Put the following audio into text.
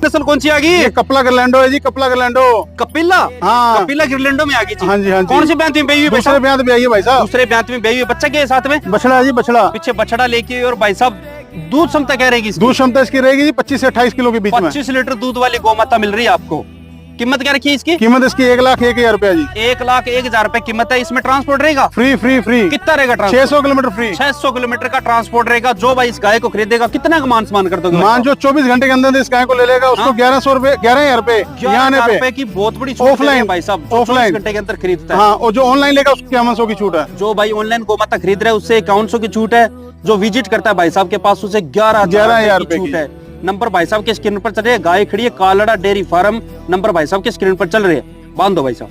नस्ल कौन सी आ गई? ये कपला गिरलैंडो है जी, कपला गिरलैंडो। कपिला। हाँ। कपिला गिरलैंडो में आ गई जी। हाँ जी, हाँ जी। कौन से ब्यांत में ब्याई हुई? दूसरे ब्याह पे आई है भाई साहब। दूसरे ब्यांत में ब्याई हुई। बच्चा क्या है साथ में? बछड़ा है जी, बछड़ा। पीछे बछड़ा लेके आई और भाई साहब दूध क्षमता क्या रहेगी इसकी? दूध क्षमता इसकी रहेगी जी 25 से 28 किलो के बीच में। 25 लीटर दूध वाली गौ माता मिल रही है आपको। कीमत क्या रखी है इसकी? कीमत इसकी 1,01,000 रुपया जी। 1,01,000 रुपए कीमत है। इसमें ट्रांसपोर्ट रहेगा? Free free free. कितना रहेगा ट्रांसपोर्ट? 600 kilometre free. 600 किलोमीटर का ट्रांसपोर्ट रहेगा। जो भाई इस गाय को खरीदेगा कितना का मान सम्मान कर दोगे? मान जो 24 घंटे के अंदर इस गाय को ले लेगा उसको 1100 रुपए, 11,000 रुपए यहाँ आने 11,000 पे। रुपए की बहुत बड़ी छूट दे रहे हैं ऑफलाइन भाई साहब। ऑफलाइन 24 घंटे के अंदर खरीदता है। हाँ, और जो ऑनलाइन लेगा उसको 5100 की छूट है। जो भाई ऑनलाइन गौ माता खरीद रहा है उससे 5100 की छूट है। जो विजिट करता है भाई साहब के पास उसे 11,000 रुपए की की छूट है। नंबर भाई साहब के स्क्रीन पर चल रही है। गाय खड़ी है कालड़ा डेयरी फार्म। नंबर भाई साहब के स्क्रीन पर चल रही है। बांध दो भाई साहब।